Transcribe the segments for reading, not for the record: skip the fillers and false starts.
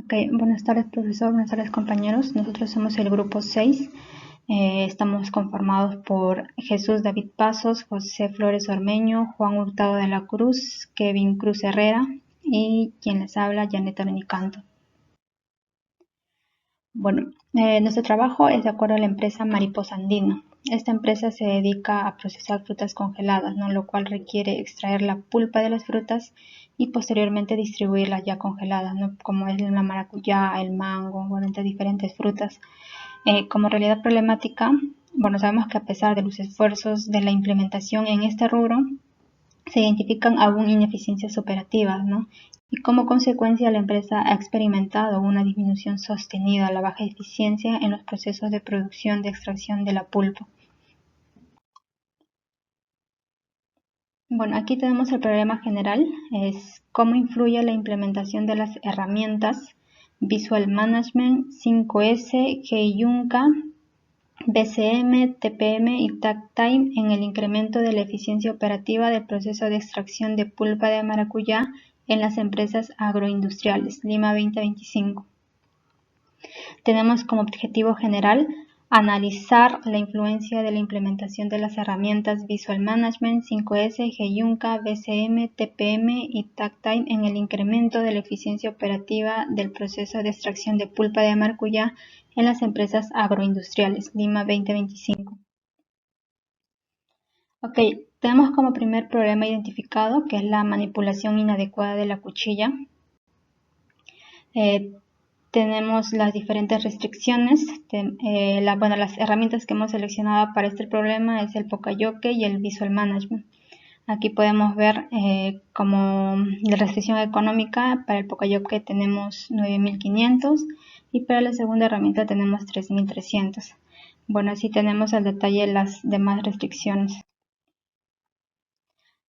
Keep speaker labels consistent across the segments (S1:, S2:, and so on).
S1: Ok, buenas tardes profesor, buenas tardes compañeros. Nosotros somos el grupo 6. Estamos conformados por Jesús David Pasos, José Flores Ormeño, Juan Hurtado de la Cruz, Kevin Cruz Herrera y quien les habla, Janet Benicanto. Bueno, nuestro trabajo es de acuerdo a la empresa Mariposa Andino. Esta empresa se dedica a procesar frutas congeladas, ¿no? Lo cual requiere extraer la pulpa de las frutas y posteriormente distribuirlas ya congeladas, ¿no? Como es la maracuyá, el mango, bueno, entre diferentes frutas. Como realidad problemática, bueno, sabemos que a pesar de los esfuerzos de la implementación en este rubro, se identifican aún ineficiencias operativas, ¿no? Y como consecuencia la empresa ha experimentado una disminución sostenida, la baja eficiencia en los procesos de producción de extracción de la pulpa. Bueno, aquí tenemos el problema general, es cómo influye la implementación de las herramientas Visual Management 5S, Heiyuka, BCM, TPM y TACTIME en el incremento de la eficiencia operativa del proceso de extracción de pulpa de maracuyá en las empresas agroindustriales, Lima 2025. Tenemos como objetivo general analizar la influencia de la implementación de las herramientas Visual Management 5S, Heiyuka, BCM, TPM y TACTIME en el incremento de la eficiencia operativa del proceso de extracción de pulpa de maracuyá en las empresas agroindustriales, Lima 2025. Ok, tenemos como primer problema identificado que es la manipulación inadecuada de la cuchilla. Tenemos las diferentes restricciones. Las herramientas que hemos seleccionado para este problema es el Poka-Yoke y el Visual Management. Aquí podemos ver como la restricción económica. Para el Poka-Yoke tenemos 9.500 y para la segunda herramienta tenemos 3.300. Bueno, así tenemos al detalle las demás restricciones.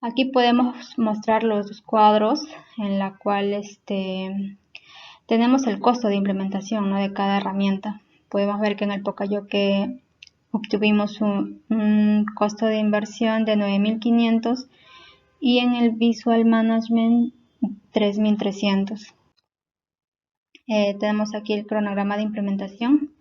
S1: Aquí podemos mostrar los cuadros en la cual tenemos el costo de implementación, ¿no?, de cada herramienta. Podemos ver que en el Poka-Yoke obtuvimos un costo de inversión de 9.500 y en el Visual Management 3.300. Tenemos aquí el cronograma de implementación,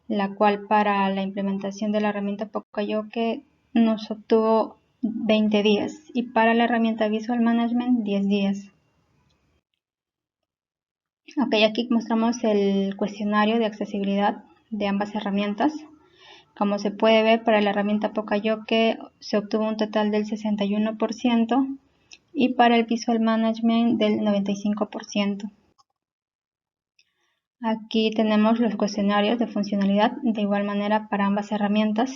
S1: la cual para la implementación de la herramienta Poka-Yoke nos obtuvo 20 días y para la herramienta Visual Management 10 días. Ok, aquí mostramos el cuestionario de accesibilidad de ambas herramientas. Como se puede ver, para la herramienta Poka-Yoke se obtuvo un total del 61% y para el Visual Management del 95%. Aquí tenemos los cuestionarios de funcionalidad de igual manera para ambas herramientas.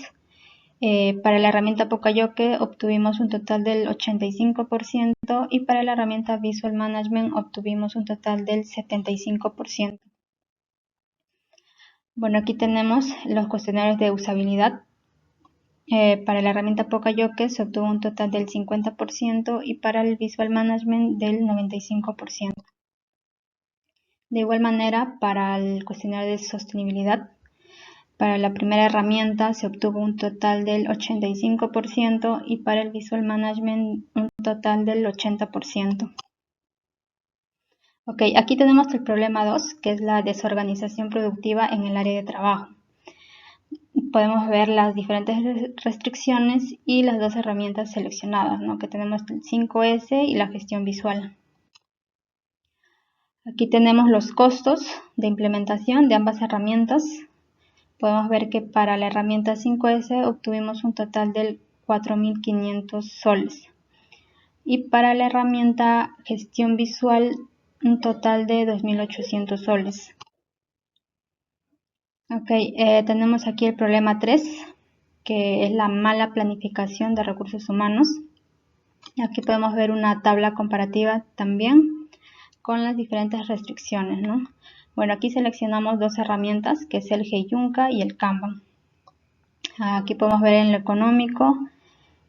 S1: Para la herramienta Poka-Yoke obtuvimos un total del 85% y para la herramienta Visual Management obtuvimos un total del 75%. Bueno, aquí tenemos los cuestionarios de usabilidad. Para la herramienta Poka-Yoke se obtuvo un total del 50% y para el Visual Management del 95%. De igual manera, para el cuestionario de sostenibilidad, para la primera herramienta se obtuvo un total del 85% y para el Visual Management un total del 80%. Ok, aquí tenemos el problema 2, que es la desorganización productiva en el área de trabajo. Podemos ver las diferentes restricciones y las dos herramientas seleccionadas, ¿no?, que tenemos el 5S y la gestión visual. Aquí tenemos los costos de implementación de ambas herramientas. Podemos ver que para la herramienta 5S obtuvimos un total del 4.500 soles y para la herramienta gestión visual un total de 2.800 soles. Ok, tenemos aquí el problema 3, que es la mala planificación de recursos humanos. Aquí podemos ver una tabla comparativa también con las diferentes restricciones, ¿no? Bueno, aquí seleccionamos dos herramientas, que es el Heiyuka y el Kanban. Aquí podemos ver en lo económico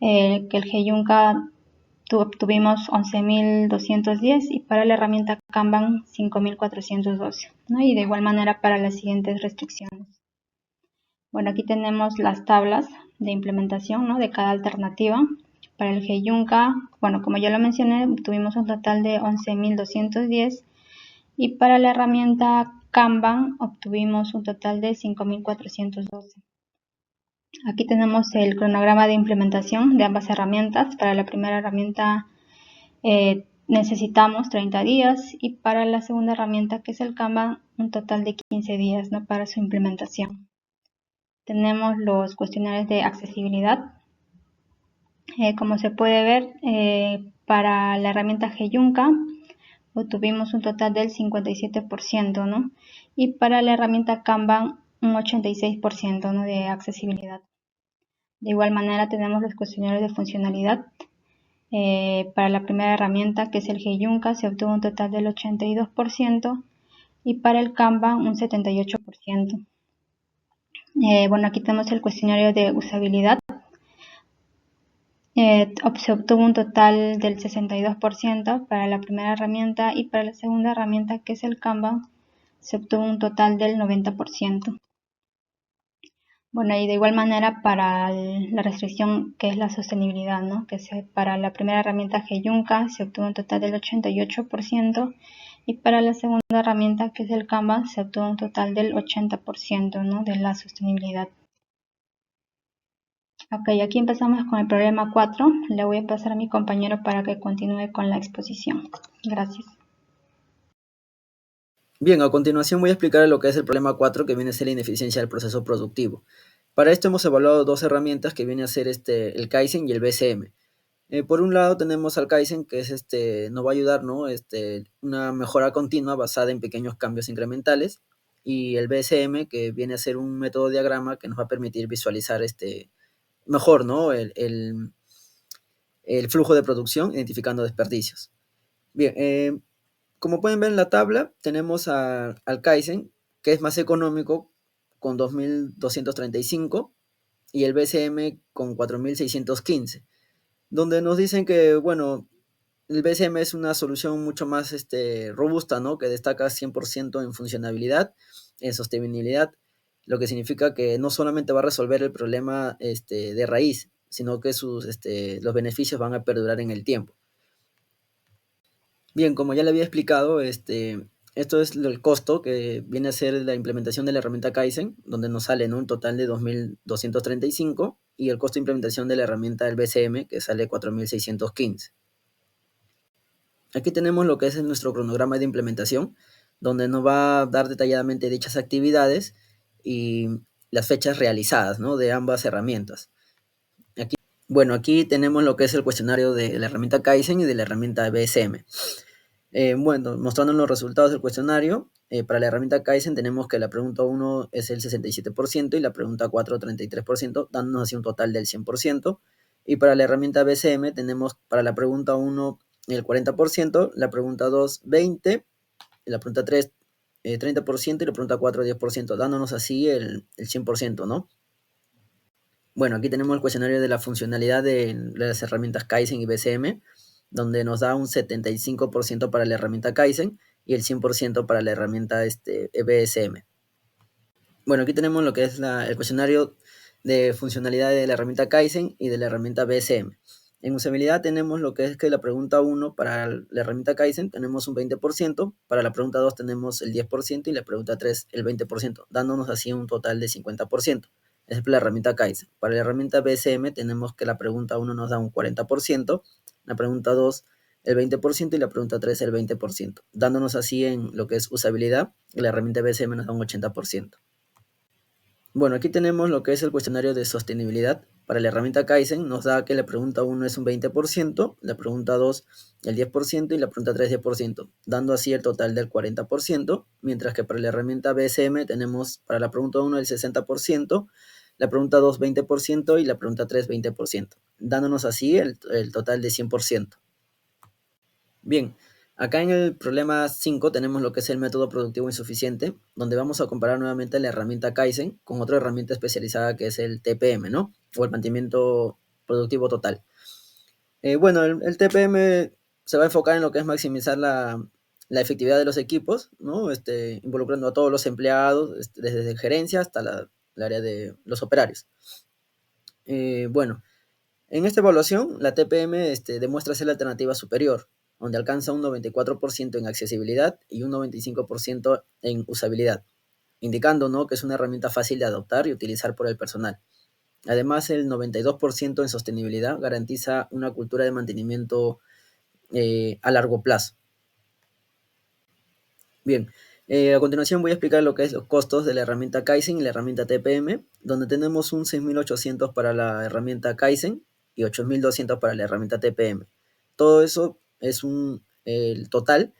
S1: que el Heiyuka obtuvimos 11.210 y para la herramienta Kanban 5.412, ¿no? Y de igual manera para las siguientes restricciones. Bueno, aquí tenemos las tablas de implementación, ¿no?, de cada alternativa. Para el Heiyuka, bueno, como ya lo mencioné, obtuvimos un total de 11.210 Y para la herramienta Kanban obtuvimos un total de 5.412. Aquí tenemos el cronograma de implementación de ambas herramientas. Para la primera herramienta necesitamos 30 días y para la segunda herramienta, que es el Kanban, un total de 15 días, ¿no?, para su implementación. Tenemos los cuestionarios de accesibilidad. Como se puede ver, para la herramienta Heyunka obtuvimos un total del 57%, ¿no? Y para la herramienta Kanban un 86%, ¿no?, de accesibilidad. De igual manera tenemos los cuestionarios de funcionalidad. Para la primera herramienta, que es el Heyunka, se obtuvo un total del 82% y para el Kanban un 78%. Bueno, aquí tenemos el cuestionario de usabilidad. Se obtuvo un total del 62% para la primera herramienta y para la segunda herramienta, que es el Kanban, se obtuvo un total del 90%. Bueno, y de igual manera para la restricción, que es la sostenibilidad, ¿no?, para la primera herramienta Heyunka se obtuvo un total del 88% y para la segunda herramienta, que es el Kanban, se obtuvo un total del 80%, ¿no?, de la sostenibilidad. Ok, aquí empezamos con el problema 4. Le voy a pasar a mi compañero para que continúe con la exposición. Gracias.
S2: Bien, a continuación voy a explicar lo que es el problema 4, que viene a ser la ineficiencia del proceso productivo. Para esto hemos evaluado dos herramientas que vienen a ser el Kaizen y el BCM. Por un lado tenemos al Kaizen, que es nos va a ayudar, ¿no?, una mejora continua basada en pequeños cambios incrementales, y el BCM, que viene a ser un método diagrama que nos va a permitir visualizar mejor, ¿no?, el flujo de producción, identificando desperdicios. Bien, como pueden ver en la tabla, tenemos al Kaizen, que es más económico, con 2.235, y el BCM con 4.615, donde nos dicen que, bueno, el BCM es una solución mucho más robusta, ¿no?, que destaca 100% en funcionalidad, en sostenibilidad, lo que significa que no solamente va a resolver el problema de raíz, sino que los beneficios van a perdurar en el tiempo. Bien, como ya le había explicado, esto es el costo que viene a ser la implementación de la herramienta Kaizen, donde nos sale, ¿no?, un total de 2.235, y el costo de implementación de la herramienta del BCM, que sale 4.615. Aquí tenemos lo que es nuestro cronograma de implementación, donde nos va a dar detalladamente dichas actividades y las fechas realizadas, ¿no?, de ambas herramientas. Aquí tenemos lo que es el cuestionario de la herramienta Kaizen y de la herramienta BSM. Bueno, mostrando los resultados del cuestionario, para la herramienta Kaizen tenemos que la pregunta 1 es el 67% y la pregunta 4 33%, dándonos así un total del 100%. Y para la herramienta BCM tenemos para la pregunta 1 el 40%, la pregunta 2 20%, la pregunta 3 30% y la pregunta 4 10%, dándonos así el 100%, ¿no? Bueno, aquí tenemos el cuestionario de la funcionalidad de las herramientas Kaizen y BCM, donde nos da un 75% para la herramienta Kaizen y el 100% para la herramienta BSM. Bueno, aquí tenemos lo que es el cuestionario de funcionalidad de la herramienta Kaizen y de la herramienta BSM. En usabilidad tenemos lo que es que la pregunta 1 para la herramienta Kaizen tenemos un 20%, para la pregunta 2 tenemos el 10% y la pregunta 3 el 20%, dándonos así un total de 50%. Esa es la herramienta Kaizen. Para la herramienta BSM tenemos que la pregunta 1 nos da un 40%, la pregunta 2 el 20% y la pregunta 3 el 20%, dándonos así en lo que es usabilidad, la herramienta BSM nos da un 80%. Bueno, aquí tenemos lo que es el cuestionario de sostenibilidad. Para la herramienta Kaizen nos da que la pregunta 1 es un 20%, la pregunta 2 el 10% y la pregunta 3 10%, dando así el total del 40%, mientras que para la herramienta BSM tenemos para la pregunta 1 el 60%, la pregunta 2 20% y la pregunta 3 20%, dándonos así el total de 100%. Bien, acá en el problema 5 tenemos lo que es el método productivo insuficiente, donde vamos a comparar nuevamente la herramienta Kaizen con otra herramienta especializada que es el TPM, ¿no?, o el mantenimiento productivo total. Bueno, el TPM se va a enfocar en lo que es maximizar la efectividad de los equipos, ¿no?, involucrando a todos los empleados, desde gerencia hasta el área de los operarios. Bueno, en esta evaluación la TPM demuestra ser la alternativa superior, donde alcanza un 94% en accesibilidad y un 95% en usabilidad, indicando, ¿no?, que es una herramienta fácil de adoptar y utilizar por el personal. Además, el 92% en sostenibilidad garantiza una cultura de mantenimiento a largo plazo. Bien, a continuación voy a explicar lo que es los costos de la herramienta Kaizen y la herramienta TPM, donde tenemos un 6.800 para la herramienta Kaizen y 8.200 para la herramienta TPM. Todo eso es el total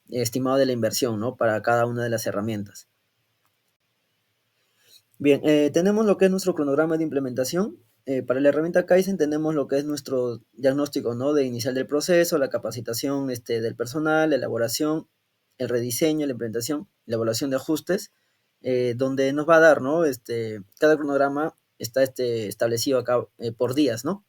S2: estimado de la inversión, ¿no?, para cada una de las herramientas. Bien, tenemos lo que es nuestro cronograma de implementación. Para la herramienta Kaizen tenemos lo que es nuestro diagnóstico, ¿no?, de inicial del proceso, la capacitación del personal, la elaboración, el rediseño, la implementación, la evaluación de ajustes, donde nos va a dar, ¿no?, cada cronograma está establecido acá por días, ¿no?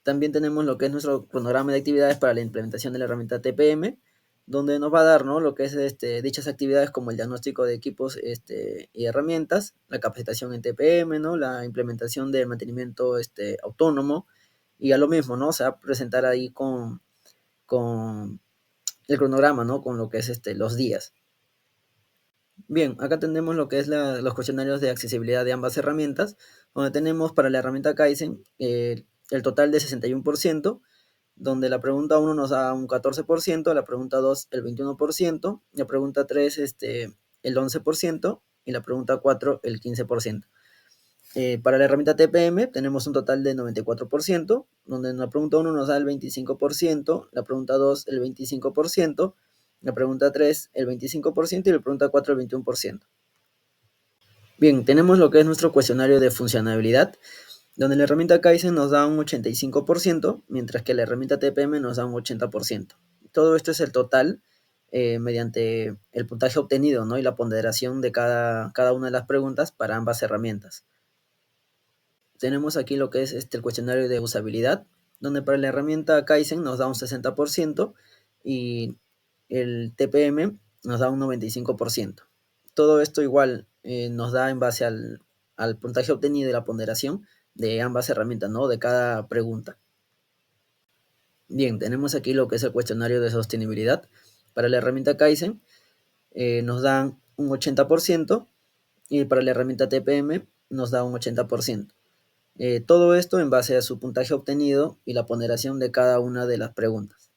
S2: También tenemos lo que es nuestro cronograma de actividades para la implementación de la herramienta TPM, donde nos va a dar, ¿no?, lo que es dichas actividades como el diagnóstico de equipos y herramientas, la capacitación en TPM, ¿no?, la implementación del mantenimiento autónomo, y a lo mismo, ¿no?, se va a presentar ahí con el cronograma, ¿no?, con lo que es los días. Bien, acá tenemos lo que es los cuestionarios de accesibilidad de ambas herramientas, donde tenemos para la herramienta Kaizen el total de 61%, donde la pregunta 1 nos da un 14%, la pregunta 2 el 21%, la pregunta 3 el 11% y la pregunta 4 el 15%. Para la herramienta TPM tenemos un total de 94%, donde en la pregunta 1 nos da el 25%, la pregunta 2 el 25%, la pregunta 3 el 25% y la pregunta 4 el 21%. Bien, tenemos lo que es nuestro cuestionario de funcionalidad, donde la herramienta Kaizen nos da un 85%, mientras que la herramienta TPM nos da un 80%. Todo esto es el total mediante el puntaje obtenido, ¿no?, y la ponderación de cada una de las preguntas para ambas herramientas. Tenemos aquí lo que es el cuestionario de usabilidad, donde para la herramienta Kaizen nos da un 60% y el TPM nos da un 95%. Todo esto igual nos da en base al puntaje obtenido y la ponderación de ambas herramientas, ¿no?, de cada pregunta. Bien, tenemos aquí lo que es el cuestionario de sostenibilidad. Para la herramienta Kaizen nos dan un 80% y para la herramienta TPM nos da un 80%. Todo esto en base a su puntaje obtenido y la ponderación de cada una de las preguntas.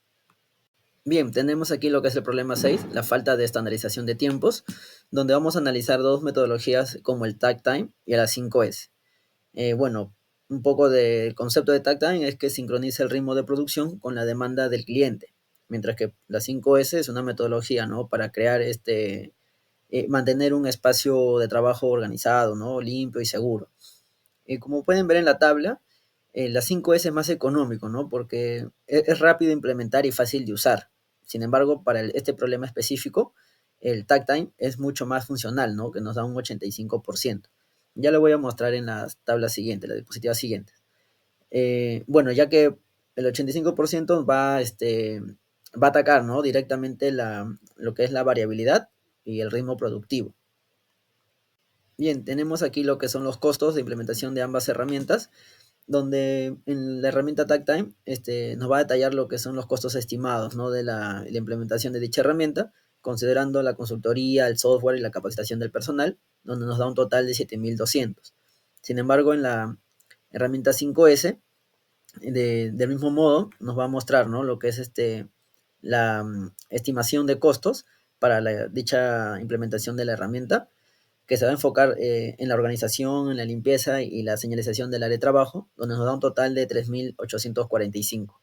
S2: Bien, tenemos aquí lo que es el problema 6, la falta de estandarización de tiempos, donde vamos a analizar dos metodologías como el takt time y la 5S. Bueno, un poco del concepto de takt time es que sincroniza el ritmo de producción con la demanda del cliente, mientras que la 5S es una metodología, ¿no?, para crear mantener un espacio de trabajo organizado, ¿no?, limpio y seguro. Como pueden ver en la tabla, la 5S es más económico, ¿no?, porque es rápido de implementar y fácil de usar. Sin embargo, para este problema específico, el takt time es mucho más funcional, ¿no?, que nos da un 85%. Ya lo voy a mostrar en las tablas siguientes, las diapositivas siguientes. Bueno, ya que el 85% va a atacar, ¿no?, directamente lo que es la variabilidad y el ritmo productivo. Bien, tenemos aquí lo que son los costos de implementación de ambas herramientas, donde en la herramienta TaktTime nos va a detallar lo que son los costos estimados, ¿no?, de la implementación de dicha herramienta, considerando la consultoría, el software y la capacitación del personal, donde nos da un total de 7.200. Sin embargo, en la herramienta 5S, del mismo modo, nos va a mostrar, ¿no?, lo que es la estimación de costos para dicha implementación de la herramienta, que se va a enfocar en la organización, en la limpieza y la señalización del área de trabajo, donde nos da un total de 3.845.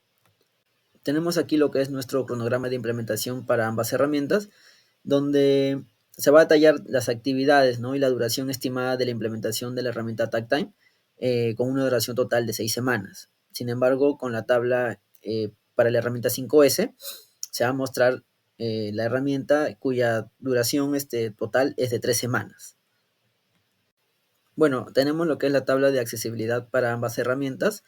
S2: Tenemos aquí lo que es nuestro cronograma de implementación para ambas herramientas, donde se va a detallar las actividades, ¿no?, y la duración estimada de la implementación de la herramienta TaktTime, con una duración total de 6 semanas. Sin embargo, con la tabla para la herramienta 5S, se va a mostrar la herramienta cuya duración total es de 3 semanas. Bueno, tenemos lo que es la tabla de accesibilidad para ambas herramientas,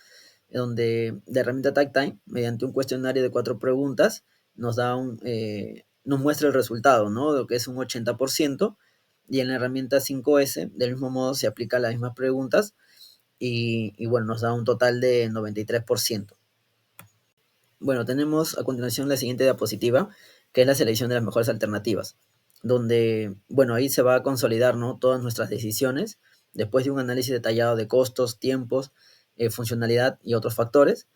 S2: donde la herramienta TaktTime, mediante un cuestionario de 4 preguntas, nos muestra el resultado, ¿no?, de lo que es un 80%, y en la herramienta 5S, del mismo modo, se aplica las mismas preguntas, y bueno, nos da un total de 93%. Bueno, tenemos a continuación la siguiente diapositiva, que es la selección de las mejores alternativas, donde, bueno, ahí se va a consolidar, ¿no?, todas nuestras decisiones, después de un análisis detallado de costos, tiempos, funcionalidad y otros factores.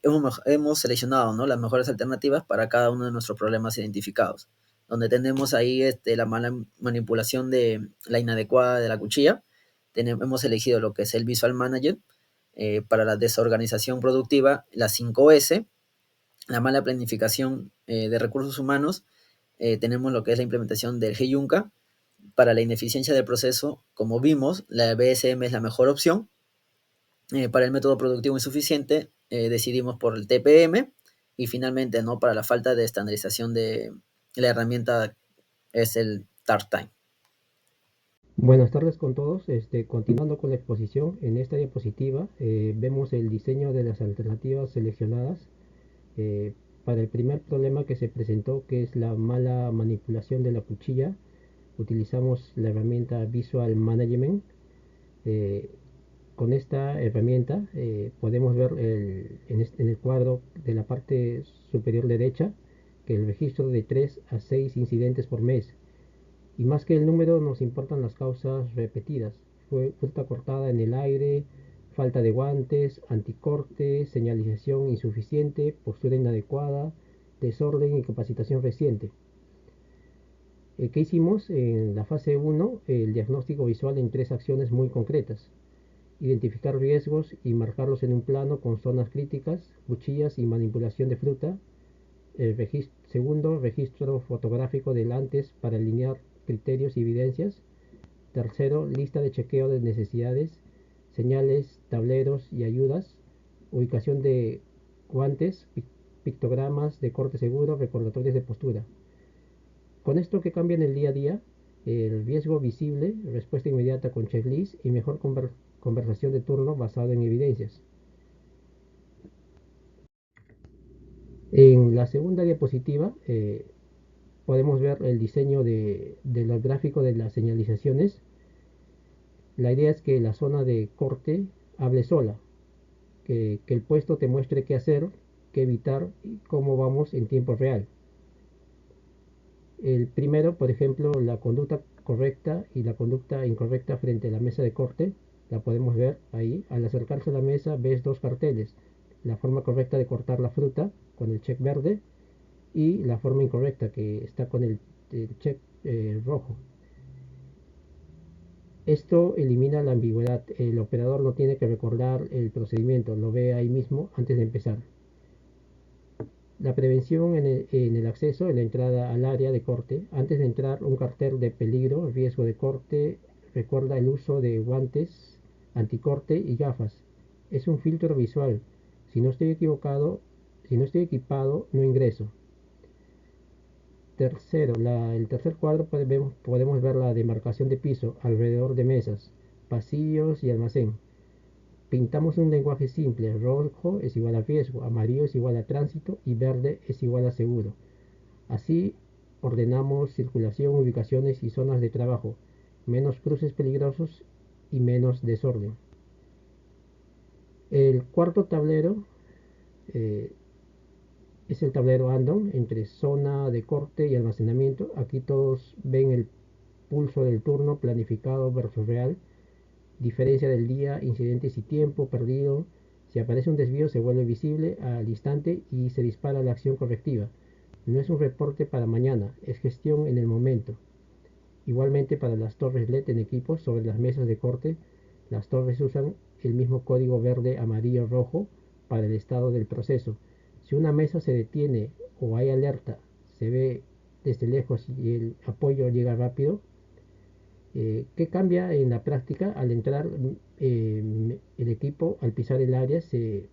S2: Hemos seleccionado, ¿no?, las mejores alternativas para cada uno de nuestros problemas identificados, donde tenemos ahí la mala manipulación de la inadecuada de la cuchilla. Hemos elegido lo que es el Visual Manager, para la desorganización productiva, la 5S, la mala planificación de recursos humanos. Tenemos lo que es la implementación del Heiyunka. Para la ineficiencia del proceso, como vimos, la BSM es la mejor opción. Para el método productivo insuficiente, decidimos por el TPM. Y finalmente, ¿no?, para la falta de estandarización de la herramienta, es el Tart Time.
S3: Buenas tardes con todos. Continuando con la exposición, en esta diapositiva vemos el diseño de las alternativas seleccionadas para el primer problema que se presentó, que es la mala manipulación de la cuchilla. Utilizamos la herramienta Visual Management. Eh, con esta herramienta podemos ver en el cuadro de la parte superior derecha que el registro de 3 a 6 incidentes por mes. Y más que el número nos importan las causas repetidas. Fue fruta cortada en el aire, falta de guantes, anticorte, señalización insuficiente, postura inadecuada, desorden y capacitación reciente. ¿Qué hicimos? En la fase 1, el diagnóstico visual en 3 acciones muy concretas. Identificar riesgos y marcarlos en un plano con zonas críticas, cuchillas y manipulación de fruta. Segundo, registro fotográfico del antes para alinear criterios y evidencias. Tercero, lista de chequeo de necesidades, señales, tableros y ayudas. Ubicación de guantes, pictogramas de corte seguro, recordatorios de postura. Con esto que cambia en el día a día, el riesgo visible, respuesta inmediata con checklist y mejor conversación de turno basado en evidencias. En la segunda diapositiva podemos ver el diseño de los gráficos de las señalizaciones. La idea es que la zona de corte hable sola, que el puesto te muestre qué hacer, qué evitar y cómo vamos en tiempo real. El primero, por ejemplo, la conducta correcta y la conducta incorrecta frente a la mesa de corte, la podemos ver ahí. Al acercarse a la mesa ves 2 carteles, la forma correcta de cortar la fruta con el check verde y la forma incorrecta que está con el check rojo. Esto elimina la ambigüedad. El operador no tiene que recordar el procedimiento, lo ve ahí mismo antes de empezar. La prevención en el acceso, en la entrada al área de corte. Antes de entrar, un cartel de peligro, riesgo de corte. Recuerda el uso de guantes, anticorte y gafas. Es un filtro visual. Si no estoy equipado, no ingreso. Tercero, el tercer cuadro podemos ver la demarcación de piso alrededor de mesas, pasillos y almacén. Pintamos un lenguaje simple: rojo es igual a riesgo, amarillo es igual a tránsito y verde es igual a seguro. Así ordenamos circulación, ubicaciones y zonas de trabajo, menos cruces peligrosos y menos desorden. El cuarto tablero eh, es el tablero Andon entre zona de corte y almacenamiento. Aquí todos ven el pulso del turno planificado versus real, diferencia del día, incidentes y tiempo perdido. Si aparece un desvío se vuelve visible al instante y se dispara la acción correctiva. No es un reporte para mañana, es gestión en el momento. Igualmente para las torres LED en equipos sobre las mesas de corte, las torres usan el mismo código verde, amarillo, rojo para el estado del proceso. Si una mesa se detiene o hay alerta, se ve desde lejos y el apoyo llega rápido. ¿Qué cambia en la práctica? Al entrar el equipo, al pisar el área, sé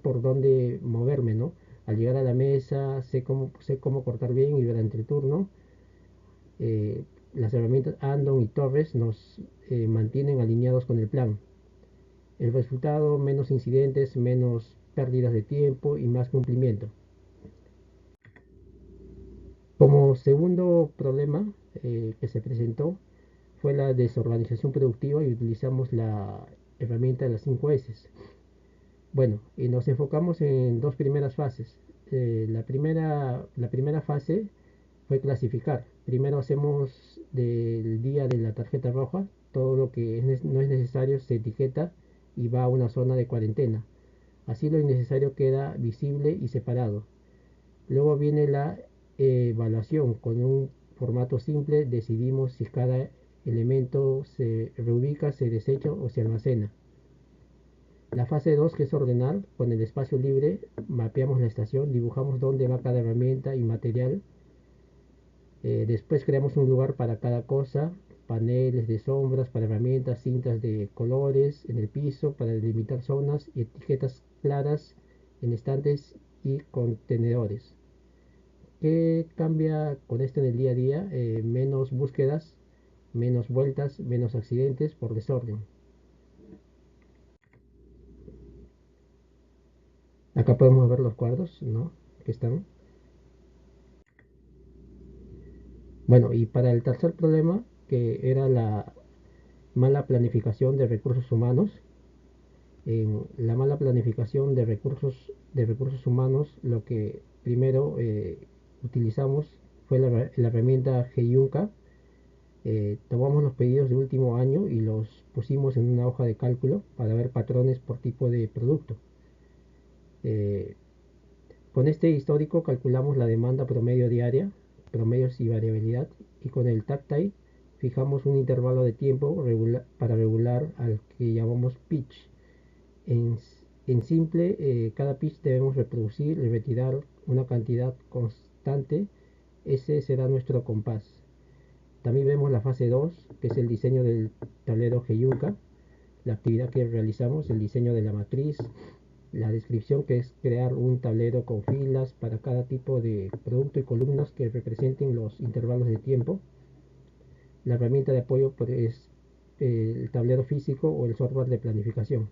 S3: por dónde moverme, ¿no? Al llegar a la mesa, sé cómo cortar bien y durante el turno. Las herramientas Andon y Torres nos mantienen alineados con el plan. El resultado: menos incidentes, menos pérdidas de tiempo y más cumplimiento. Como segundo problema que se presentó fue la desorganización productiva y utilizamos la herramienta de las 5 S. Bueno, y nos enfocamos en dos primeras fases. La primera fase fue clasificar. Primero hacemos del día de la tarjeta roja, todo lo que no es necesario se etiqueta y va a una zona de cuarentena. Así lo innecesario queda visible y separado. Luego viene la evaluación. Con un formato simple decidimos si cada elemento se reubica, se desecha o se almacena. La fase 2, que es ordenar, con el espacio libre mapeamos la estación, dibujamos dónde va cada herramienta y material. Después creamos un lugar para cada cosa, paneles de sombras para herramientas, cintas de colores en el piso para delimitar zonas y etiquetas claras en estantes y contenedores. ¿Qué cambia con esto en el día a día? Menos búsquedas, menos vueltas, menos accidentes por desorden. Acá podemos ver los cuadros, ¿no? Que están. Bueno, y para el tercer problema, que era la mala planificación de recursos humanos, en la mala planificación de recursos humanos, lo que primero utilizamos fue la herramienta Heyunka. Tomamos los pedidos de último año y los pusimos en una hoja de cálculo para ver patrones por tipo de producto. Eh, con este histórico calculamos la demanda promedio diaria, promedios y variabilidad, y con el tactile fijamos un intervalo de tiempo para regular al que llamamos pitch. En, en simple, cada pitch debemos reproducir y retirar una cantidad constante. Ese será nuestro compás. También vemos la fase 2, que es el diseño del tablero Heyuka, la actividad que realizamos, el diseño de la matriz, la descripción, que es crear un tablero con filas para cada tipo de producto y columnas que representen los intervalos de tiempo. La herramienta de apoyo es el tablero físico o el software de planificación.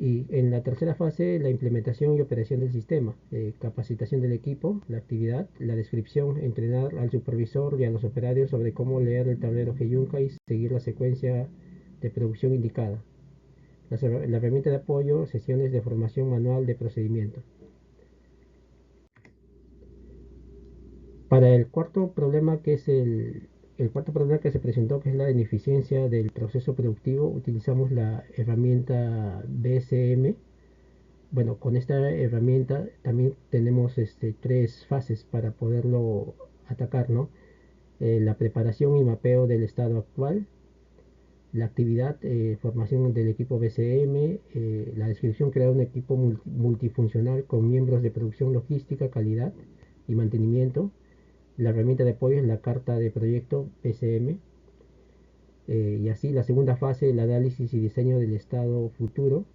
S3: Y en la tercera fase, la implementación y operación del sistema, capacitación del equipo, la actividad, la descripción, entrenar al supervisor y a los operarios sobre cómo leer el tablero Heyunka y seguir la secuencia de producción indicada. La herramienta de apoyo, sesiones de formación manual de procedimiento. Para el cuarto problema, que es el cuarto problema que se presentó, que es la ineficiencia del proceso productivo, utilizamos la herramienta BSM. Bueno, con esta herramienta también tenemos tres fases para poderlo atacar, ¿no? La preparación y mapeo del estado actual, la actividad, formación del equipo BCM, la descripción, crear un equipo multifuncional con miembros de producción, logística, calidad y mantenimiento. La herramienta de apoyo es la carta de proyecto BCM. Y así la segunda fase, el análisis y diseño del estado futuro.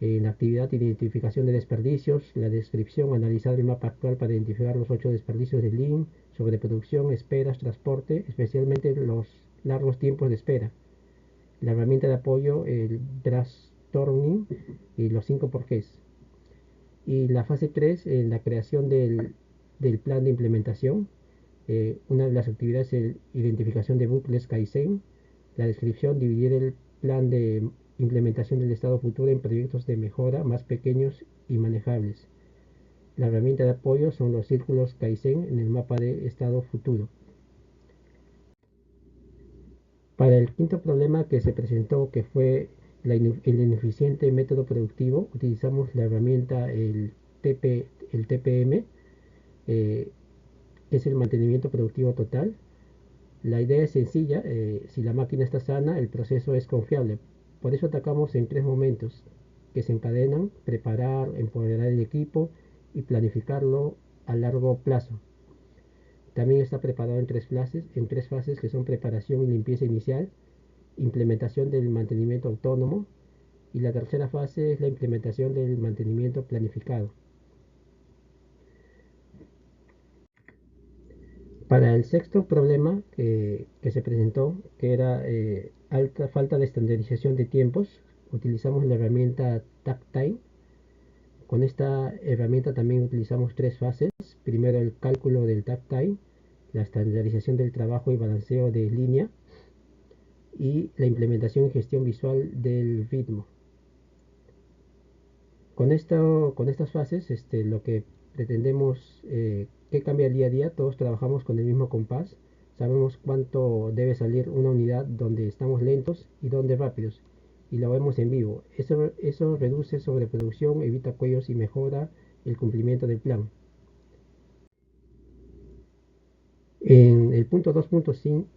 S3: En la actividad, identificación de desperdicios, la descripción, analizar el mapa actual para identificar los 8 desperdicios de Lean, sobreproducción, esperas, transporte, especialmente los largos tiempos de espera. La herramienta de apoyo, el brainstorming y los 5 porqués. Y la fase 3, la creación del plan de implementación. Una de las actividades es identificación de bucles Kaizen, la descripción, dividir el plan de implementación del estado futuro en proyectos de mejora más pequeños y manejables. La herramienta de apoyo son los círculos Kaizen en el mapa de estado futuro. Para el quinto problema que se presentó, que fue el ineficiente método productivo, utilizamos la herramienta el TPM, eh, es el mantenimiento productivo total. La idea es sencilla, si la máquina está sana, el proceso es confiable. Por eso atacamos en tres momentos que se encadenan: preparar, empoderar el equipo y planificarlo a largo plazo. También está preparado en tres fases, que son preparación y limpieza inicial, implementación del mantenimiento autónomo, y la tercera fase es la implementación del mantenimiento planificado. Para el sexto problema que se presentó, que era alta falta de estandarización de tiempos, utilizamos la herramienta Tactile. Con esta herramienta también utilizamos tres fases. Primero, el cálculo del Tactile, la estandarización del trabajo y balanceo de línea, y la implementación y gestión visual del ritmo. Con estas fases, lo que pretendemos, ¿qué cambia el día a día? Todos trabajamos con el mismo compás, sabemos cuánto debe salir una unidad, donde estamos lentos y donde rápidos, y lo vemos en vivo. Eso reduce sobreproducción, evita cuellos y mejora el cumplimiento del plan. En el punto 2.5,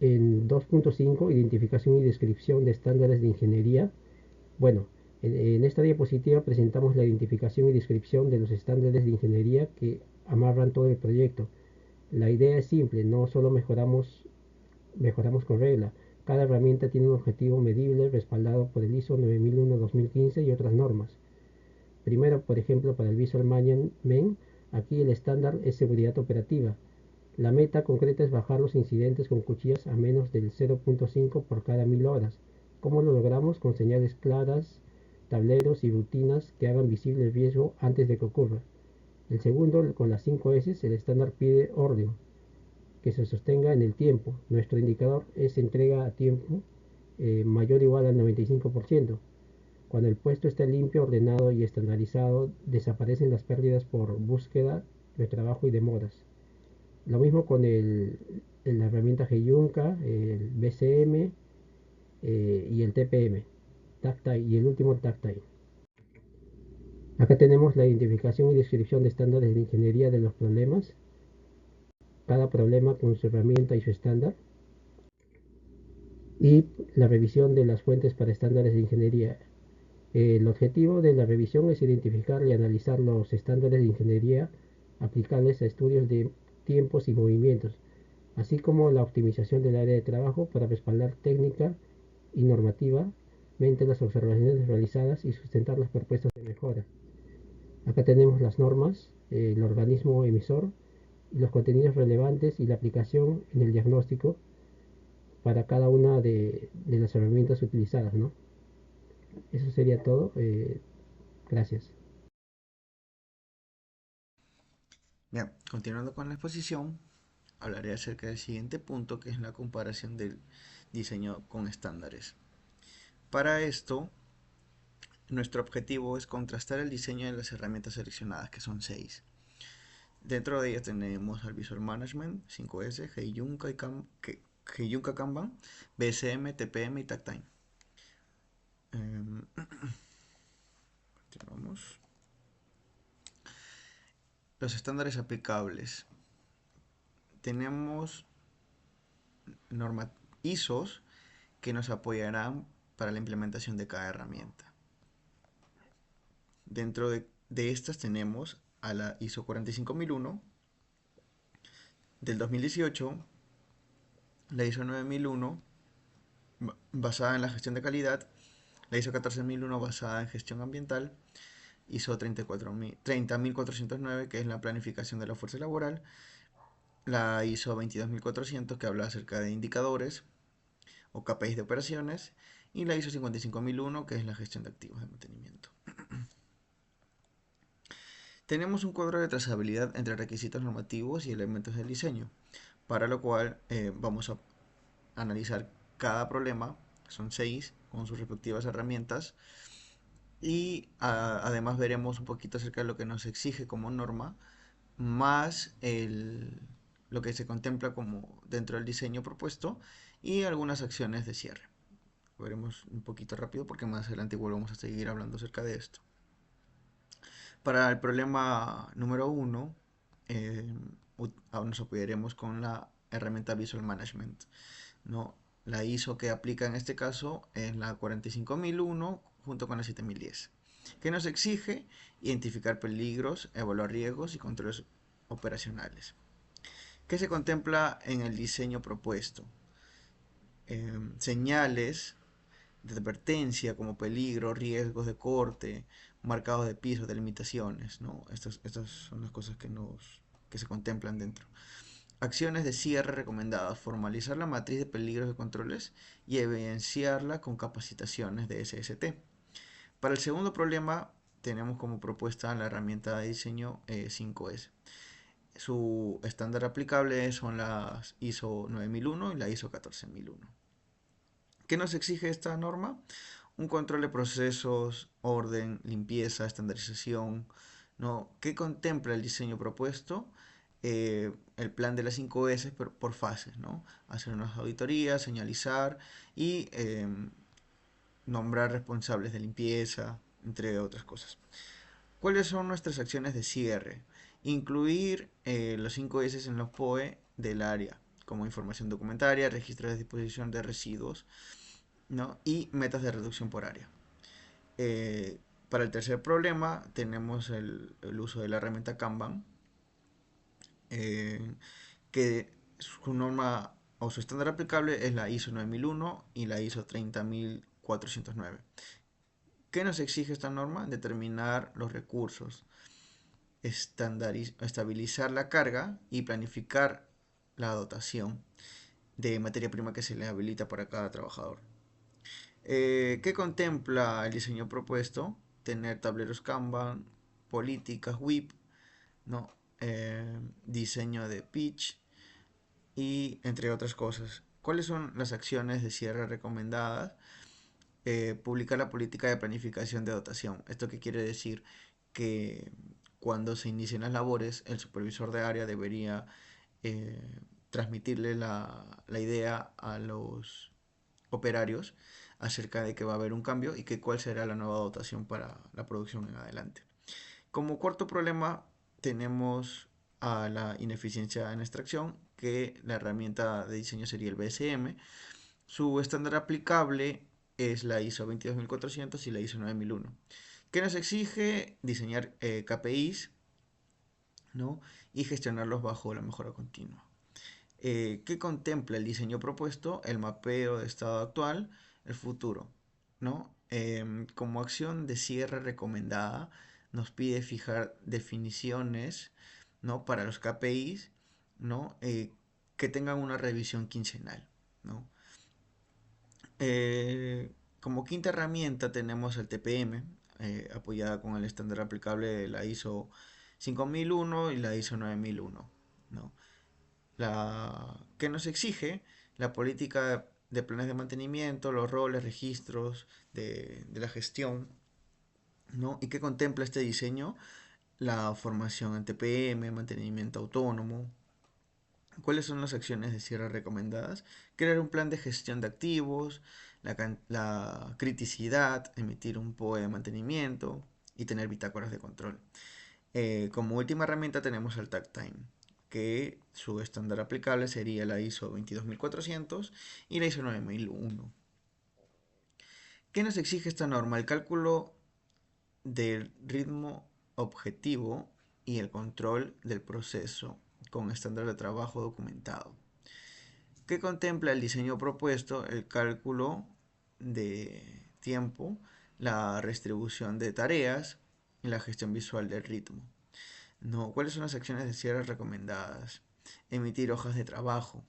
S3: en 2.5, identificación y descripción de estándares de ingeniería. Bueno, en esta diapositiva presentamos la identificación y descripción de los estándares de ingeniería que amarran todo el proyecto. La idea es simple, no solo mejoramos con regla. Cada herramienta tiene un objetivo medible respaldado por el ISO 9001-2015 y otras normas. Primero, por ejemplo, para el Visual Management, aquí el estándar es seguridad operativa. La meta concreta es bajar los incidentes con cuchillas a menos del 0.5 por cada 1000 horas. ¿Cómo lo logramos? Con señales claras, tableros y rutinas que hagan visible el riesgo antes de que ocurra. El segundo, con las 5 S, el estándar pide orden, que se sostenga en el tiempo. Nuestro indicador es entrega a tiempo mayor o igual al 95%. Cuando el puesto está limpio, ordenado y estandarizado, desaparecen las pérdidas por búsqueda, retrabajo y demoras. Lo mismo con la herramienta Heiyunka, el BCM y el TPM, Tactile, y el último Tactile. Acá tenemos la identificación y descripción de estándares de ingeniería de los problemas, cada problema con su herramienta y su estándar, y la revisión de las fuentes para estándares de ingeniería. El objetivo de la revisión es identificar y analizar los estándares de ingeniería aplicables a estudios de tiempos y movimientos, así como la optimización del área de trabajo para respaldar técnica y normativamente las observaciones realizadas y sustentar las propuestas de mejora. Acá tenemos las normas, el organismo emisor, y los contenidos relevantes y la aplicación en el diagnóstico para cada una de las herramientas utilizadas, ¿no? Eso sería todo. Gracias.
S4: Bien, continuando con la exposición, hablaré acerca del siguiente punto, que es la comparación del diseño con estándares. Para esto, nuestro objetivo es contrastar el diseño de las herramientas seleccionadas, que son 6. Dentro de ellas tenemos al Visual Management, 5S, Heiyunka Kanban, BSM, TPM y Tactile. Continuamos. Los estándares aplicables. Tenemos ISOs que nos apoyarán para la implementación de cada herramienta. Dentro de estas tenemos a la ISO 45001 del 2018, la ISO 9001 basada en la gestión de calidad, la ISO 14001 basada en gestión ambiental, ISO 30409 que es la planificación de la fuerza laboral, la ISO 22400 que habla acerca de indicadores o KPIs de operaciones, y la ISO 55001 que es la gestión de activos de mantenimiento. Tenemos un cuadro de trazabilidad entre requisitos normativos y elementos del diseño, para lo cual vamos a analizar cada problema, son 6, con sus respectivas herramientas, y además veremos un poquito acerca de lo que nos exige como norma, más lo que se contempla como dentro del diseño propuesto y algunas acciones de cierre. Lo veremos un poquito rápido porque más adelante volvemos a seguir hablando acerca de esto. Para el problema número 1, nos apoyaremos con la herramienta Visual Management, ¿no? La ISO que aplica en este caso es la 45001 junto con la 7010, que nos exige identificar peligros, evaluar riesgos y controles operacionales. ¿Qué se contempla en el diseño propuesto? Señales de advertencia como peligro, riesgos de corte, marcados de pisos, delimitaciones, ¿no? Estas son las cosas que se contemplan dentro. Acciones de cierre recomendadas: formalizar la matriz de peligros de controles y evidenciarla con capacitaciones de SST. Para el segundo problema tenemos como propuesta la herramienta de diseño 5S. Su estándar aplicable son las ISO 9001 y la ISO 14001. ¿Qué nos exige esta norma? un control de procesos, orden, limpieza, estandarización, ¿no? ¿Qué contempla el diseño propuesto? El plan de las 5 S por fases, ¿no? Hacer unas auditorías, señalizar y nombrar responsables de limpieza, entre otras cosas. ¿Cuáles son nuestras acciones de cierre? Incluir los 5 S en los POE del área, como información documentaria, registro de disposición de residuos, ¿no? Y metas de reducción por área. Para el tercer problema tenemos el uso de la herramienta Kanban, que su norma o su estándar aplicable es la ISO 9001 y la ISO 30409. ¿Qué nos exige esta norma? Determinar los recursos, estabilizar la carga y planificar la dotación de materia prima que se le habilita para cada trabajador. ¿Qué contempla el diseño propuesto? Tener tableros Kanban, políticas WIP, ¿no? Diseño de pitch y entre otras cosas. ¿Cuáles son las acciones de cierre recomendadas? Publicar la política de planificación de dotación. ¿Esto qué quiere decir? Que cuando se inicien las labores, el supervisor de área debería transmitirle la idea a los operarios acerca de que va a haber un cambio y que cuál será la nueva dotación para la producción en adelante. Como cuarto problema tenemos a la ineficiencia en extracción, que la herramienta de diseño sería el BSM. Su estándar aplicable es la ISO 22400 y la ISO 9001. ¿Qué nos exige? Diseñar KPIs, ¿no? Y gestionarlos bajo la mejora continua. ¿Qué contempla el diseño propuesto? El mapeo de estado actual, el futuro, ¿no? Como acción de cierre recomendada, nos pide fijar definiciones, ¿no? Para los KPIs, ¿no? Que tengan una revisión quincenal, ¿no? Como quinta herramienta tenemos el TPM, apoyada con el estándar aplicable de la ISO 5001 y la ISO 9001, ¿no? Que nos exige la política de planes de mantenimiento, los roles, registros de la gestión, ¿no? Y que contempla este diseño, la formación en TPM, mantenimiento autónomo. ¿Cuáles son las acciones de cierre recomendadas? Crear un plan de gestión de activos, la criticidad, emitir un POE de mantenimiento y tener bitácoras de control. Como última herramienta tenemos el Tag Time, que su estándar aplicable sería la ISO 22400 y la ISO 9001. ¿Qué nos exige esta norma? El cálculo del ritmo objetivo y el control del proceso con estándar de trabajo documentado. ¿Qué contempla el diseño propuesto? El cálculo de tiempo, la distribución de tareas y la gestión visual del ritmo. ¿No? ¿Cuáles son las acciones de cierre recomendadas? Emitir hojas de trabajo,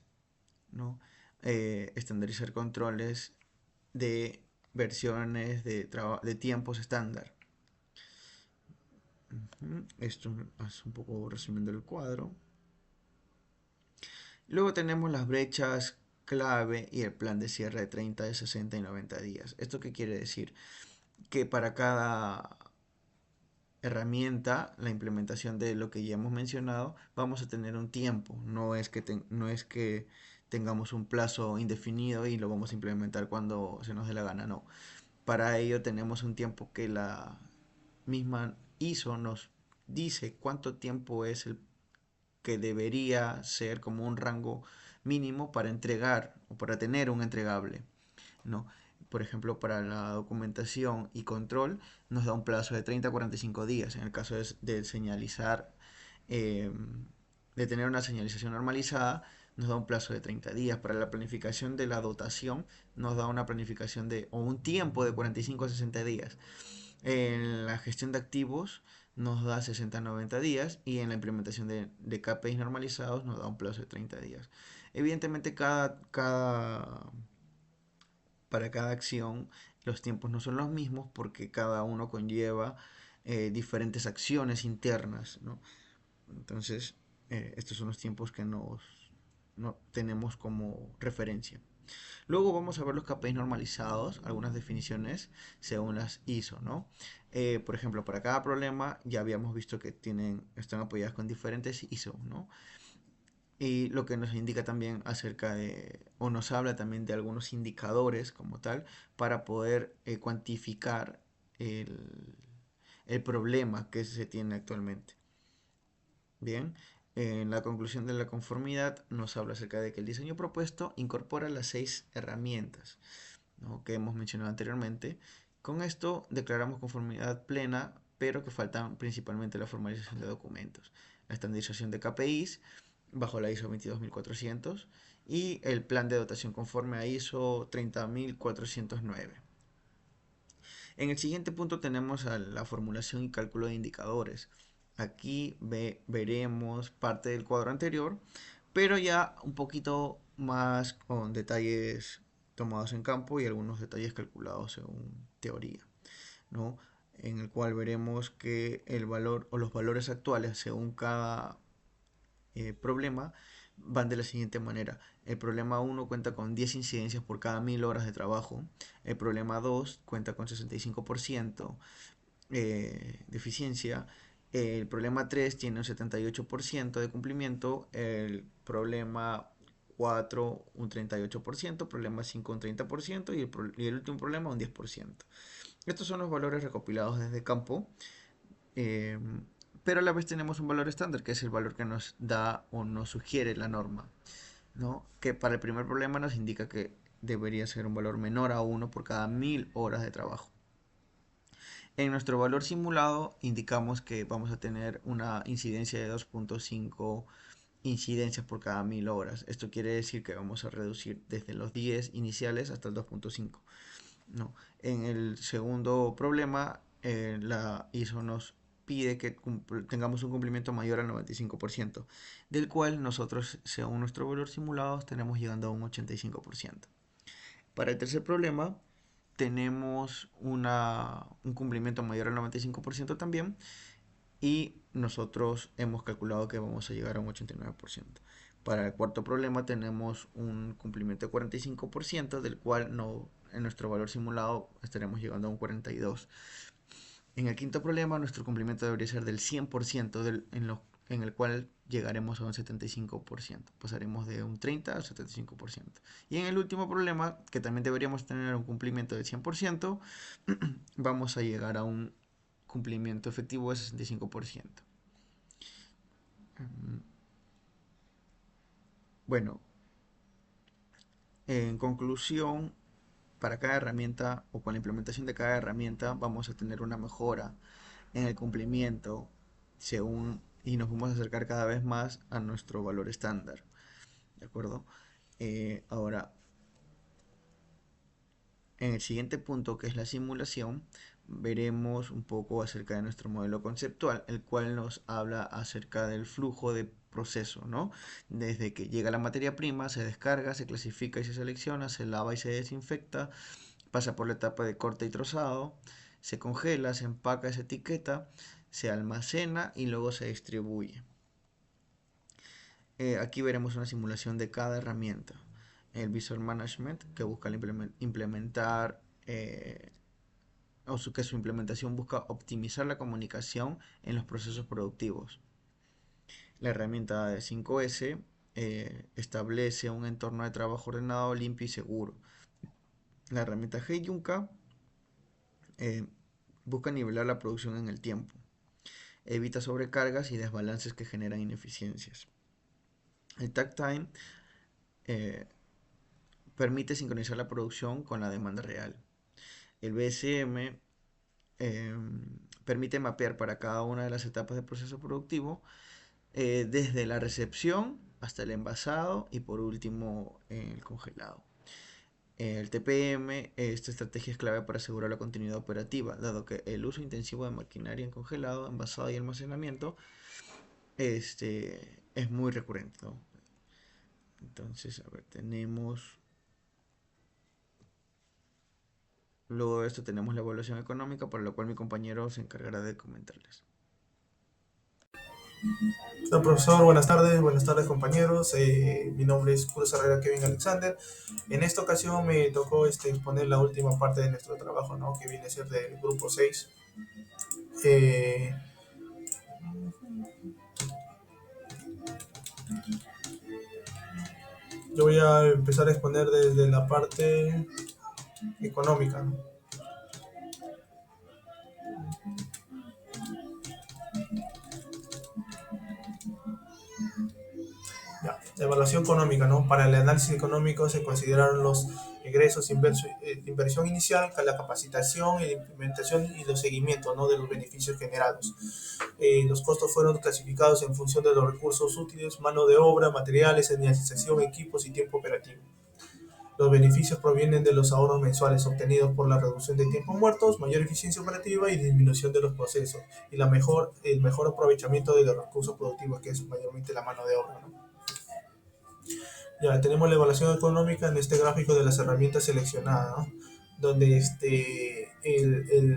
S4: ¿no? Estandarizar controles de versiones de tiempos estándar. Esto es un poco resumiendo el cuadro. Luego tenemos las brechas clave y el plan de cierre de 30, de 60 y 90 días. ¿Esto qué quiere decir? Que para cada herramienta, la implementación de lo que ya hemos mencionado, vamos a tener un tiempo. No es que tengamos un plazo indefinido y lo vamos a implementar cuando se nos dé la gana, no. Para ello tenemos un tiempo que la misma ISO nos dice cuánto tiempo es el que debería ser como un rango mínimo para entregar o para tener un entregable, ¿no? Por ejemplo, para la documentación y control nos da un plazo de 30 a 45 días. En el caso de señalizar, de tener una señalización normalizada, nos da un plazo de 30 días. Para la planificación de la dotación nos da una planificación o un tiempo de 45 a 60 días. En la gestión de activos nos da 60 a 90 días y en la implementación de KPIs normalizados nos da un plazo de 30 días. Evidentemente para cada acción los tiempos no son los mismos porque cada uno conlleva diferentes acciones internas, ¿no? Entonces, estos son los tiempos que no tenemos como referencia. Luego vamos a ver los KPIs normalizados, algunas definiciones según las ISO, ¿no? Por ejemplo, para cada problema ya habíamos visto que están apoyadas con diferentes ISO, ¿no? Y lo que nos indica también acerca o nos habla también de algunos indicadores como tal, para poder cuantificar el problema que se tiene actualmente. Bien, en la conclusión de la conformidad nos habla acerca de que el diseño propuesto incorpora las 6 herramientas, ¿no?, que hemos mencionado anteriormente. Con esto declaramos conformidad plena, pero que faltan principalmente la formalización de documentos, la estandarización de KPIs bajo la ISO 22400 y el plan de dotación conforme a ISO 30409. En el siguiente punto tenemos la formulación y cálculo de indicadores. Aquí veremos parte del cuadro anterior, pero ya un poquito más con detalles tomados en campo y algunos detalles calculados según teoría, ¿no? En el cual veremos que el valor o los valores actuales según cada problema van de la siguiente manera. El problema 1 cuenta con 10 incidencias por cada 1000 horas de trabajo. El problema 2 cuenta con 65% de eficiencia. El problema 3 tiene un 78% de cumplimiento. El problema 4 un 38%, problema 5 un 30% y el último problema un 10%. Estos son los valores recopilados desde campo. Eh, pero a la vez tenemos un valor estándar, que es el valor que nos da o nos sugiere la norma, ¿no? Que para el primer problema nos indica que debería ser un valor menor a 1 por cada 1000 horas de trabajo. En nuestro valor simulado indicamos que vamos a tener una incidencia de 2.5 incidencias por cada 1000 horas. Esto quiere decir que vamos a reducir desde los 10 iniciales hasta el 2.5, ¿no? En el segundo problema, la ISO nos pide que tengamos un cumplimiento mayor al 95%, del cual nosotros, según nuestro valor simulado, estaremos llegando a un 85%. Para el tercer problema, tenemos un cumplimiento mayor al 95% también, y nosotros hemos calculado que vamos a llegar a un 89%. Para el cuarto problema tenemos un cumplimiento de 45%, del cual en nuestro valor simulado estaremos llegando a un 42%. En el quinto problema nuestro cumplimiento debería ser del 100%, en el cual llegaremos a un 75%. Pasaremos de un 30 al 75%. Y en el último problema, que también deberíamos tener un cumplimiento del 100%, vamos a llegar a un cumplimiento efectivo de 65%. Bueno, en conclusión, para cada herramienta o con la implementación de cada herramienta vamos a tener una mejora en el cumplimiento y nos vamos a acercar cada vez más a nuestro valor estándar. ¿De acuerdo? Ahora, en el siguiente punto, que es la simulación, veremos un poco acerca de nuestro modelo conceptual, el cual nos habla acerca del flujo de proceso, ¿no? Desde que llega la materia prima, se descarga, se clasifica y se selecciona, se lava y se desinfecta, pasa por la etapa de corte y trozado, se congela, se empaca y se etiqueta, se almacena y luego se distribuye. Aquí veremos una simulación de cada herramienta. El Visual Management, que busca implementar que su implementación busca optimizar la comunicación en los procesos productivos. La herramienta de 5S establece un entorno de trabajo ordenado, limpio y seguro. La herramienta Heijunka busca nivelar la producción en el tiempo. Evita sobrecargas y desbalances que generan ineficiencias. El Takt Time permite sincronizar la producción con la demanda real. El BSM permite mapear para cada una de las etapas del proceso productivo, desde la recepción hasta el envasado y por último el congelado. El TPM, esta estrategia es clave para asegurar la continuidad operativa, dado que el uso intensivo de maquinaria en congelado, envasado y almacenamiento es muy recurrente, ¿no? Entonces, a ver, luego de esto tenemos la evaluación económica, para lo cual mi compañero se encargará de comentarles.
S5: Hola, profesor, buenas tardes compañeros. Mi nombre es Cruz Herrera Kevin Alexander. En esta ocasión me tocó exponer la última parte de nuestro trabajo, ¿no? Que viene a ser del grupo 6. Eh, yo voy a empezar a exponer desde la parte económica, ¿no? Ya, la evaluación económica, ¿no? Para el análisis económico se consideraron los egresos de inversión inicial, la capacitación, la implementación y los seguimientos, ¿no? De los beneficios generados. Los costos fueron clasificados en función de los recursos útiles, mano de obra, materiales, señalización, equipos y tiempo operativo. Los beneficios provienen de los ahorros mensuales obtenidos por la reducción de tiempos muertos, mayor eficiencia operativa y disminución de los procesos, y el mejor aprovechamiento de los recursos productivos, que es mayormente la mano de obra, ¿no? Ya tenemos la evaluación económica en este gráfico de las herramientas seleccionadas, ¿no? Donde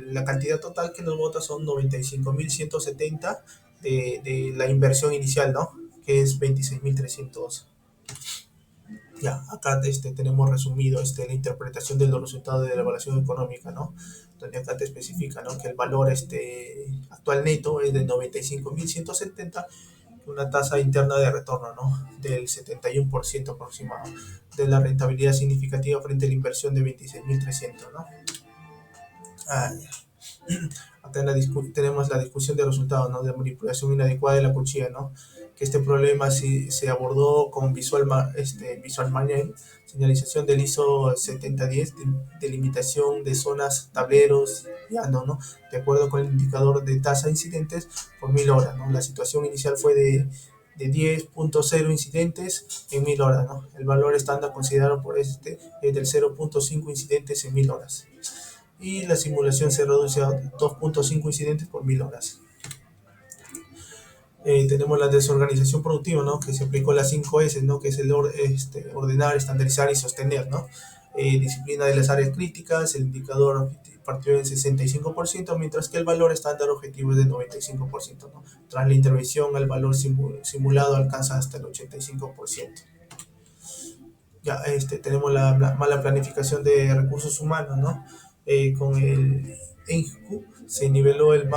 S5: la cantidad total que nos vota son 95.170 de la inversión inicial, ¿no? Que es 26.300. Ya, acá tenemos resumido la interpretación de los resultados de la evaluación económica, ¿no? Donde acá te especifica, ¿no? Que el valor actual neto es de 95.170, una tasa interna de retorno, ¿no? Del 71% aproximado, de la rentabilidad significativa frente a la inversión de 26.300, ¿no? Ah, ya. Acá tenemos la discusión de resultados, ¿no? De manipulación inadecuada de la cuchilla, ¿no? Que este problema sí se abordó con Visual Manual, señalización del ISO 7010, delimitación de zonas, tableros, ¿no? De acuerdo con el indicador de tasa de incidentes por 1000 horas, ¿no? La situación inicial fue de 10.0 incidentes en 1000 horas, ¿no? El valor estándar considerado por es del 0.5 incidentes en 1000 horas. Y la simulación se reduce a 2.5 incidentes por 1000 horas. Tenemos la desorganización productiva, ¿no? Que se aplicó las 5 S, ¿no? Que es el ordenar, estandarizar y sostener, ¿no? Disciplina de las áreas críticas, el indicador partió en 65%, mientras que el valor estándar objetivo es de 95%, ¿no? Tras la intervención, el valor simulado alcanza hasta el 85%. Ya, tenemos la mala planificación de recursos humanos, ¿no? Con el ENJCU se niveló el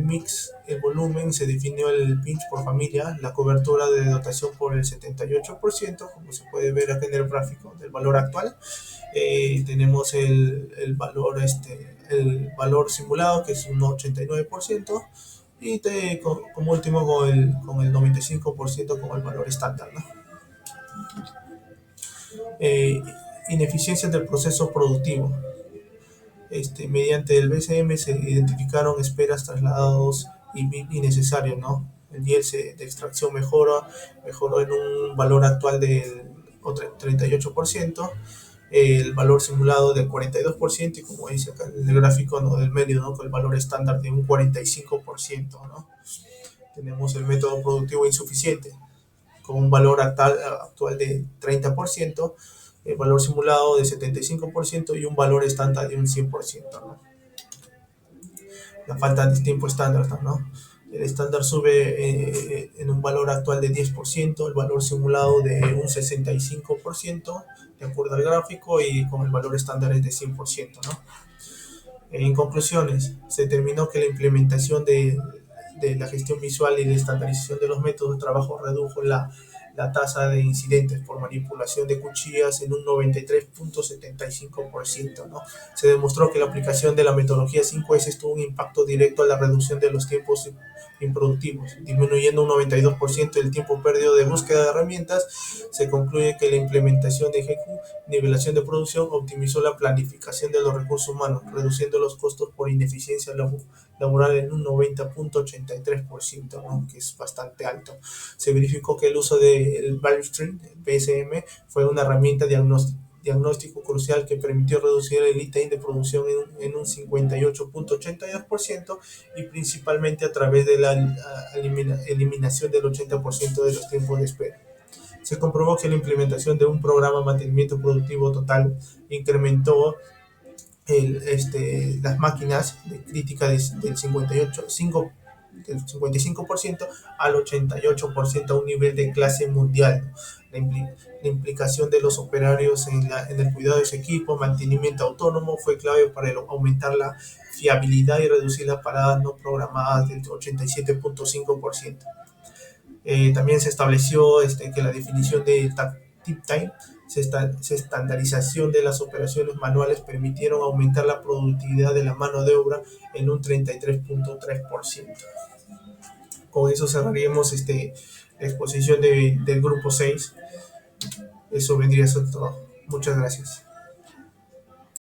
S5: mix, el volumen, se definió el pinch por familia, la cobertura de dotación por el 78%, como se puede ver acá en el gráfico del valor actual. Tenemos el valor simulado, que es un 89%, y como último con el 95% como el valor estándar, ¿no? eh, Ineficiencias del proceso productivo. Mediante el BCM se identificaron esperas, traslados innecesarios, ¿no? El nivel de extracción mejoró en un valor actual del 38%, el valor simulado del 42%, y como dice acá en el gráfico, ¿no? Del medio, ¿no? Con el valor estándar de un 45%, ¿no? Tenemos el método productivo insuficiente, con un valor actual de 30%, el valor simulado de 75% y un valor estándar de un 100%, ¿no? La falta de tiempo estándar, ¿no? El estándar sube en un valor actual de 10%, el valor simulado de un 65%, de acuerdo al gráfico, y con el valor estándar es de 100%, ¿no? En conclusiones, se determinó que la implementación de la gestión visual y la estandarización de los métodos de trabajo redujo la tasa de incidentes por manipulación de cuchillas en un 93.75%, ¿no? Se demostró que la aplicación de la metodología 5S tuvo un impacto directo a la reducción de los tiempos improductivos, disminuyendo un 92% el tiempo perdido de búsqueda de herramientas. Se concluye que la implementación de GQ, nivelación de producción, optimizó la planificación de los recursos humanos, reduciendo los costos por ineficiencia laboral en un 90.83%, ¿no? Que es bastante alto. Se verificó que el uso del Value Stream, el PSM, fue una herramienta diagnóstico crucial que permitió reducir el lead time de producción en un 58.82%, y principalmente a través de la eliminación del 80% de los tiempos de espera. Se comprobó que la implementación de un programa de mantenimiento productivo total incrementó las máquinas de crítica del 5 del 55% al 88% a un nivel de clase mundial. La implicación de los operarios en el cuidado de su equipo, mantenimiento autónomo, fue clave para aumentar la fiabilidad y reducir las paradas no programadas del 87.5%. También se estableció que la definición de tip time, se estandarización de las operaciones manuales permitieron aumentar la productividad de la mano de obra en un 33.3%. Con eso cerraríamos la exposición del grupo 6. Eso vendría a ser todo. Muchas gracias.